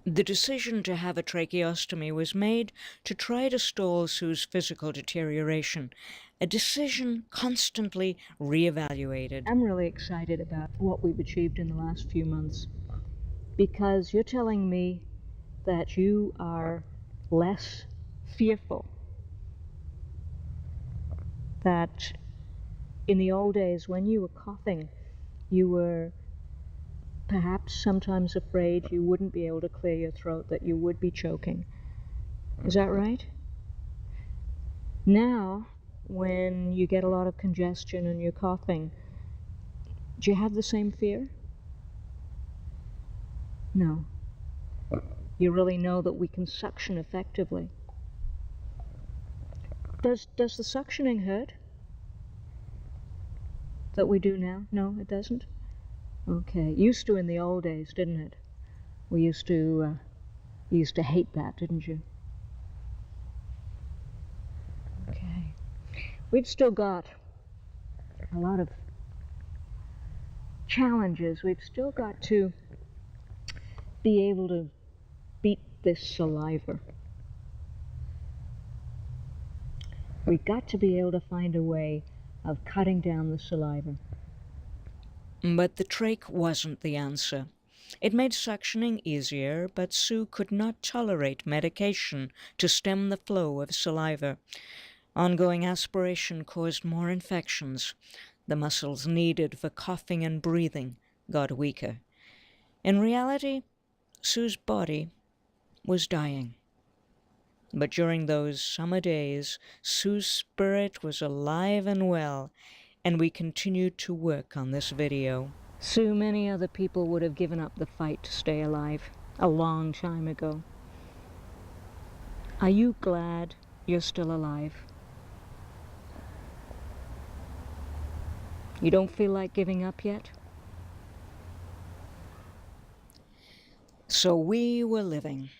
The decision to have a tracheostomy was made to try to stall Sue's physical deterioration, a decision constantly reevaluated. I'm really excited about what we've achieved in the last few months, because you're telling me that you are less fearful, that in the old days when you were coughing, you were perhaps sometimes afraid you wouldn't be able to clear your throat, that you would be choking. Is that right? Now, when you get a lot of congestion and you're coughing, do you have the same fear? No. You really know that we can suction effectively. Does the suctioning hurt that we do now? No, it doesn't? Okay. Used to in the old days, didn't it? We used to hate that, didn't you? Okay. We've still got a lot of challenges. We've still got to be able to beat this saliva. We've got to be able to find a way of cutting down the saliva. But the trach wasn't the answer. It made suctioning easier, but Sue could not tolerate medication to stem the flow of saliva. Ongoing aspiration caused more infections. The muscles needed for coughing and breathing got weaker. In reality, Sue's body was dying. But during those summer days, Sue's spirit was alive and well, and we continued to work on this video. Sue, many other people would have given up the fight to stay alive a long time ago. Are you glad you're still alive? You don't feel like giving up yet? So we were living.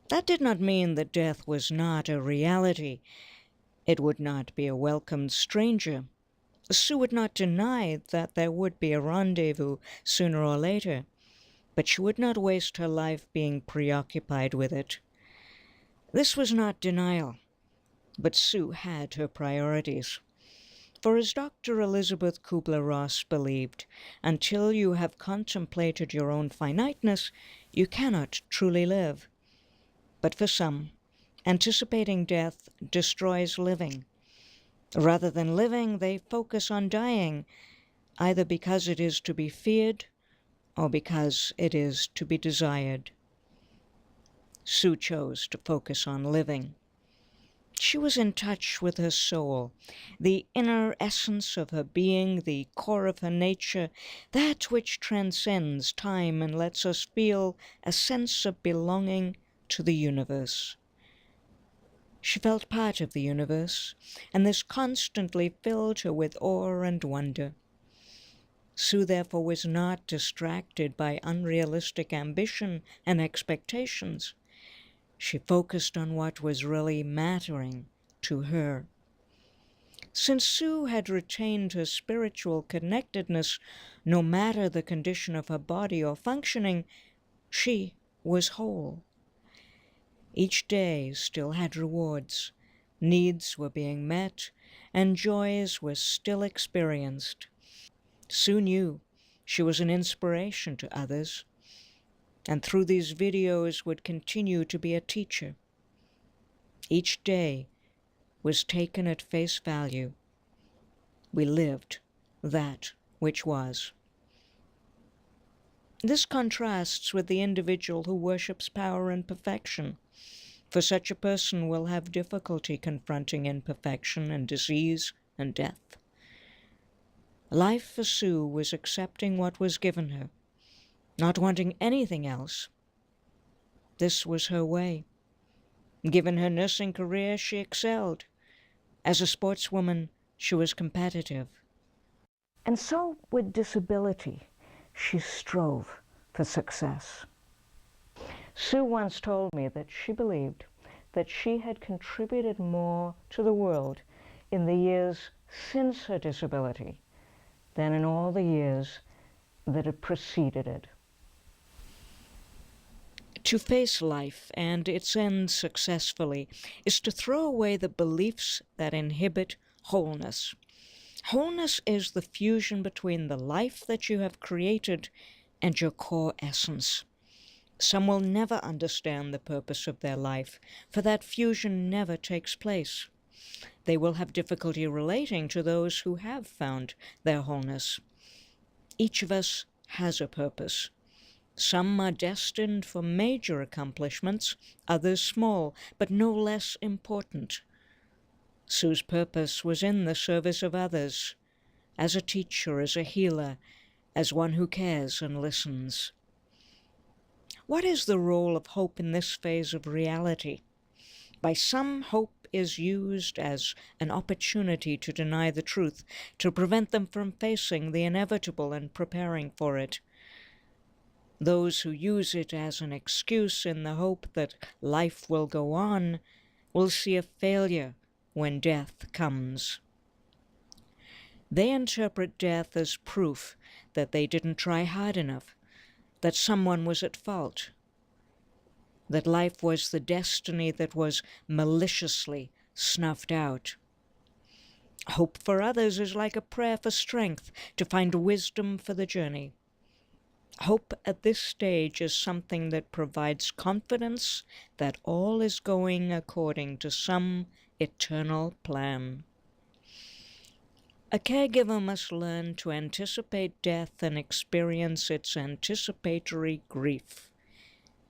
That did not mean that death was not a reality. It would not be a welcomed stranger. Sue would not deny that there would be a rendezvous sooner or later, but she would not waste her life being preoccupied with it. This was not denial, but Sue had her priorities. For as Dr. Elizabeth Kubler-Ross believed, until you have contemplated your own finiteness, you cannot truly live. But for some, anticipating death destroys living. Rather than living, they focus on dying, either because it is to be feared or because it is to be desired. Sue chose to focus on living. She was in touch with her soul, the inner essence of her being, the core of her nature, that which transcends time and lets us feel a sense of belonging to the universe. She felt part of the universe, and this constantly filled her with awe and wonder. Sue therefore was not distracted by unrealistic ambition and expectations. She focused on what was really mattering to her. Since Sue had retained her spiritual connectedness, no matter the condition of her body or functioning, she was whole. Each day still had rewards, needs were being met, and joys were still experienced. Sue knew she was an inspiration to others, and through these videos would continue to be a teacher. Each day was taken at face value. We lived that which was. This contrasts with the individual who worships power and perfection, for such a person will have difficulty confronting imperfection and disease and death. Life for Sue was accepting what was given her, not wanting anything else. This was her way. Given her nursing career, she excelled. As a sportswoman, she was competitive. And so, with disability, she strove for success. Sue once told me that she believed that she had contributed more to the world in the years since her disability than in all the years that had preceded it. To face life and its ends successfully is to throw away the beliefs that inhibit wholeness. Wholeness is the fusion between the life that you have created and your core essence. Some will never understand the purpose of their life, for that fusion never takes place. They will have difficulty relating to those who have found their wholeness. Each of us has a purpose. Some are destined for major accomplishments, others small, but no less important. Sue's purpose was in the service of others, as a teacher, as a healer, as one who cares and listens. What is the role of hope in this phase of reality? By some, hope is used as an opportunity to deny the truth, to prevent them from facing the inevitable and preparing for it. Those who use it as an excuse in the hope that life will go on will see a failure when death comes. They interpret death as proof that they didn't try hard enough, that someone was at fault, that life was the destiny that was maliciously snuffed out. Hope for others is like a prayer for strength, to find wisdom for the journey. Hope at this stage is something that provides confidence that all is going according to some eternal plan. A caregiver must learn to anticipate death and experience its anticipatory grief.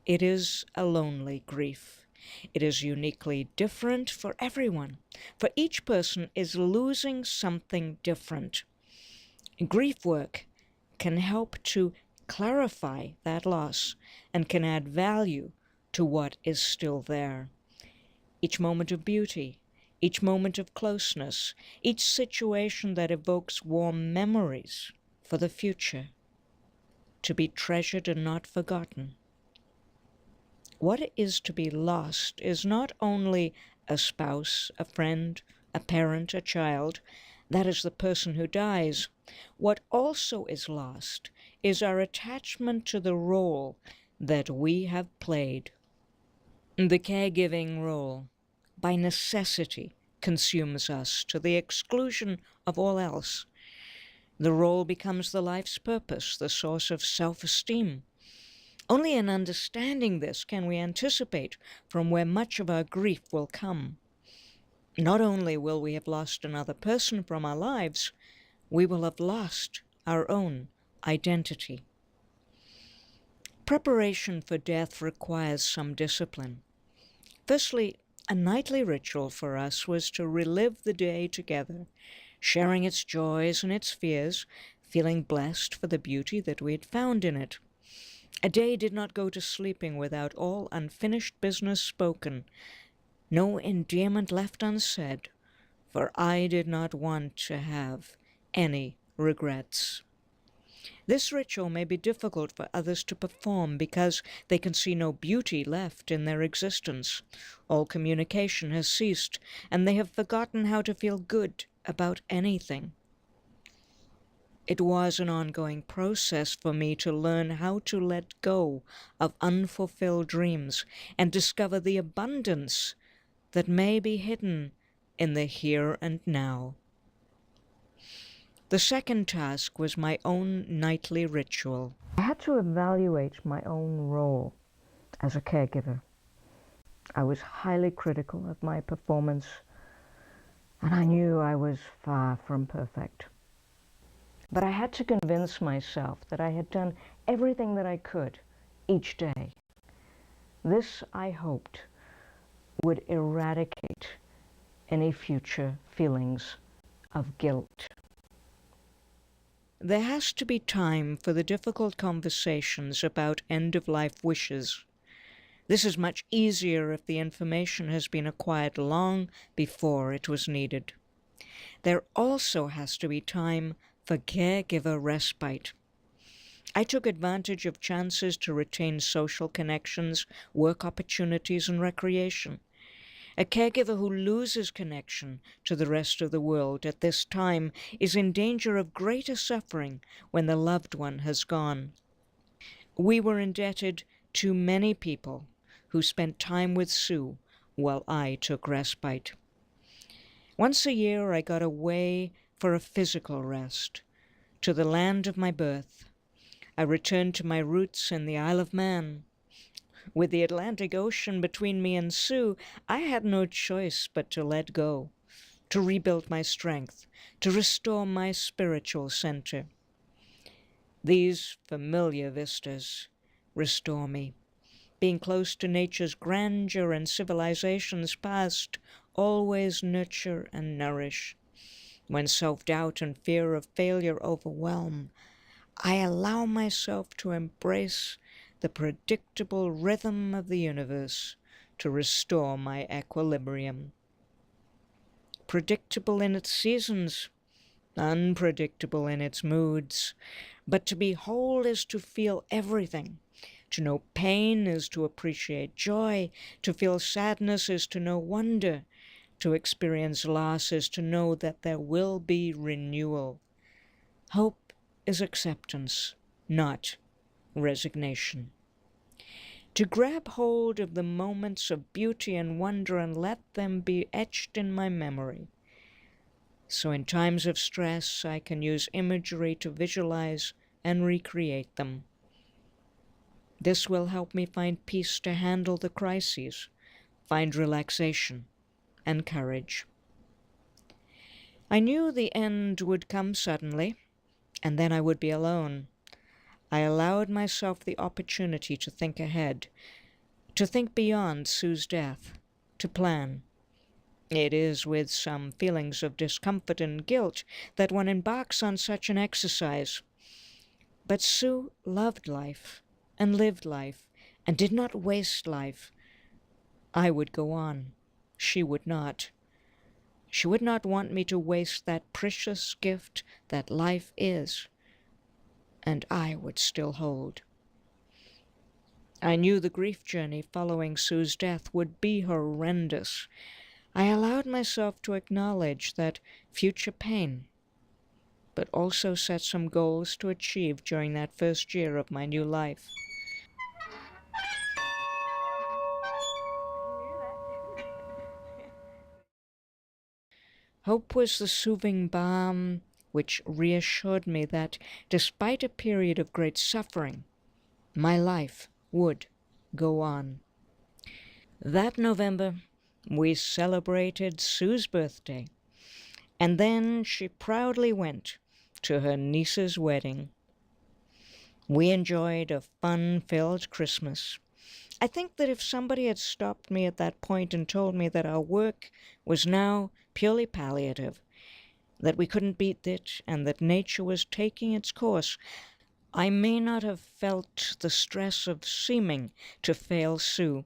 It is a lonely grief. It is uniquely different for everyone, for each person is losing something different. Grief work can help to clarify that loss and can add value to what is still there. Each moment of beauty, each moment of closeness, each situation that evokes warm memories for the future, to be treasured and not forgotten. What is to be lost is not only a spouse, a friend, a parent, a child. That is the person who dies. What also is lost is our attachment to the role that we have played. The caregiving role, by necessity, consumes us to the exclusion of all else. The role becomes the life's purpose, the source of self-esteem. Only in understanding this can we anticipate from where much of our grief will come. Not only will we have lost another person from our lives, we will have lost our own identity. Preparation for death requires some discipline. Firstly, a nightly ritual for us was to relive the day together, sharing its joys and its fears, feeling blessed for the beauty that we had found in it. A day did not go to sleeping without all unfinished business spoken, no endearment left unsaid, for I did not want to have any regrets. This ritual may be difficult for others to perform because they can see no beauty left in their existence. All communication has ceased, and they have forgotten how to feel good about anything. It was an ongoing process for me to learn how to let go of unfulfilled dreams and discover the abundance that may be hidden in the here and now. The second task was my own nightly ritual. I had to evaluate my own role as a caregiver. I was highly critical of my performance, and I knew I was far from perfect. But I had to convince myself that I had done everything that I could each day. This, I hoped, would eradicate any future feelings of guilt. There has to be time for the difficult conversations about end-of-life wishes. This is much easier if the information has been acquired long before it was needed. There also has to be time for caregiver respite. I took advantage of chances to retain social connections, work opportunities, and recreation. A caregiver who loses connection to the rest of the world at this time is in danger of greater suffering when the loved one has gone. We were indebted to many people who spent time with Sue while I took respite. Once a year I got away for a physical rest, to the land of my birth. I returned to my roots in the Isle of Man. With the Atlantic Ocean between me and Sue, I had no choice but to let go, to rebuild my strength, to restore my spiritual center. These familiar vistas restore me. Being close to nature's grandeur and civilizations past always nurture and nourish. When self-doubt and fear of failure overwhelm, I allow myself to embrace the predictable rhythm of the universe to restore my equilibrium. Predictable in its seasons, unpredictable in its moods, but to be whole is to feel everything. To know pain is to appreciate joy. To feel sadness is to know wonder. To experience loss is to know that there will be renewal. Hope is acceptance, not resignation. To grab hold of the moments of beauty and wonder and let them be etched in my memory. So in times of stress, I can use imagery to visualize and recreate them. This will help me find peace to handle the crises, find relaxation and courage. I knew the end would come suddenly, and then I would be alone. I allowed myself the opportunity to think ahead, to think beyond Sue's death, to plan. It is with some feelings of discomfort and guilt that one embarks on such an exercise. But Sue loved life and lived life and did not waste life. I would go on. She would not. She would not want me to waste that precious gift that life is, and I would still hold. I knew the grief journey following Sue's death would be horrendous. I allowed myself to acknowledge that future pain, but also set some goals to achieve during that first year of my new life. Hope was the soothing balm which reassured me that, despite a period of great suffering, my life would go on. That November, we celebrated Sue's birthday, and then she proudly went to her niece's wedding. We enjoyed a fun-filled Christmas. I think that if somebody had stopped me at that point and told me that our work was now purely palliative, that we couldn't beat it, and that nature was taking its course, I may not have felt the stress of seeming to fail Sue.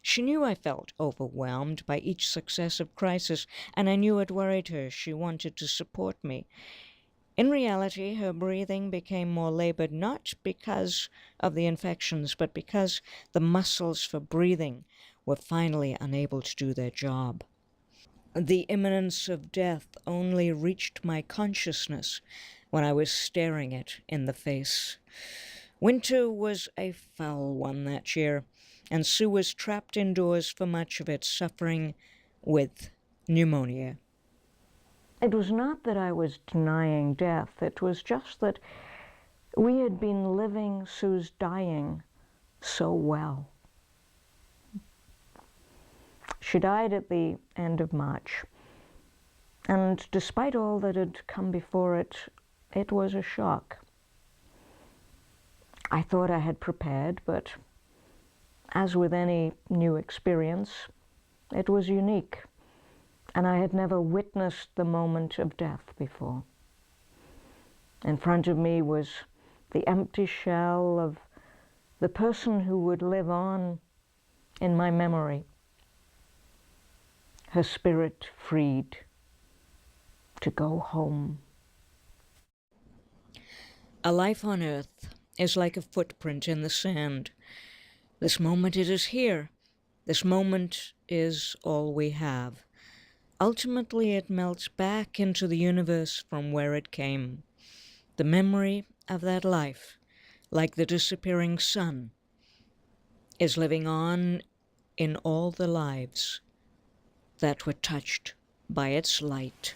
She knew I felt overwhelmed by each successive crisis, and I knew it worried her. She wanted to support me. In reality, her breathing became more labored, not because of the infections, but because the muscles for breathing were finally unable to do their job. The imminence of death only reached my consciousness when I was staring it in the face. Winter was a foul one that year, and Sue was trapped indoors for much of it, suffering with pneumonia. It was not that I was denying death. It was just that we had been living Sue's dying so well. She died at the end of March, and despite all that had come before it, it was a shock. I thought I had prepared, but as with any new experience, it was unique, and I had never witnessed the moment of death before. In front of me was the empty shell of the person who would live on in my memory, her spirit freed to go home. A life on earth is like a footprint in the sand. This moment it is here. This moment is all we have. Ultimately, it melts back into the universe from where it came. The memory of that life, like the disappearing sun, is living on in all the lives that were touched by its light.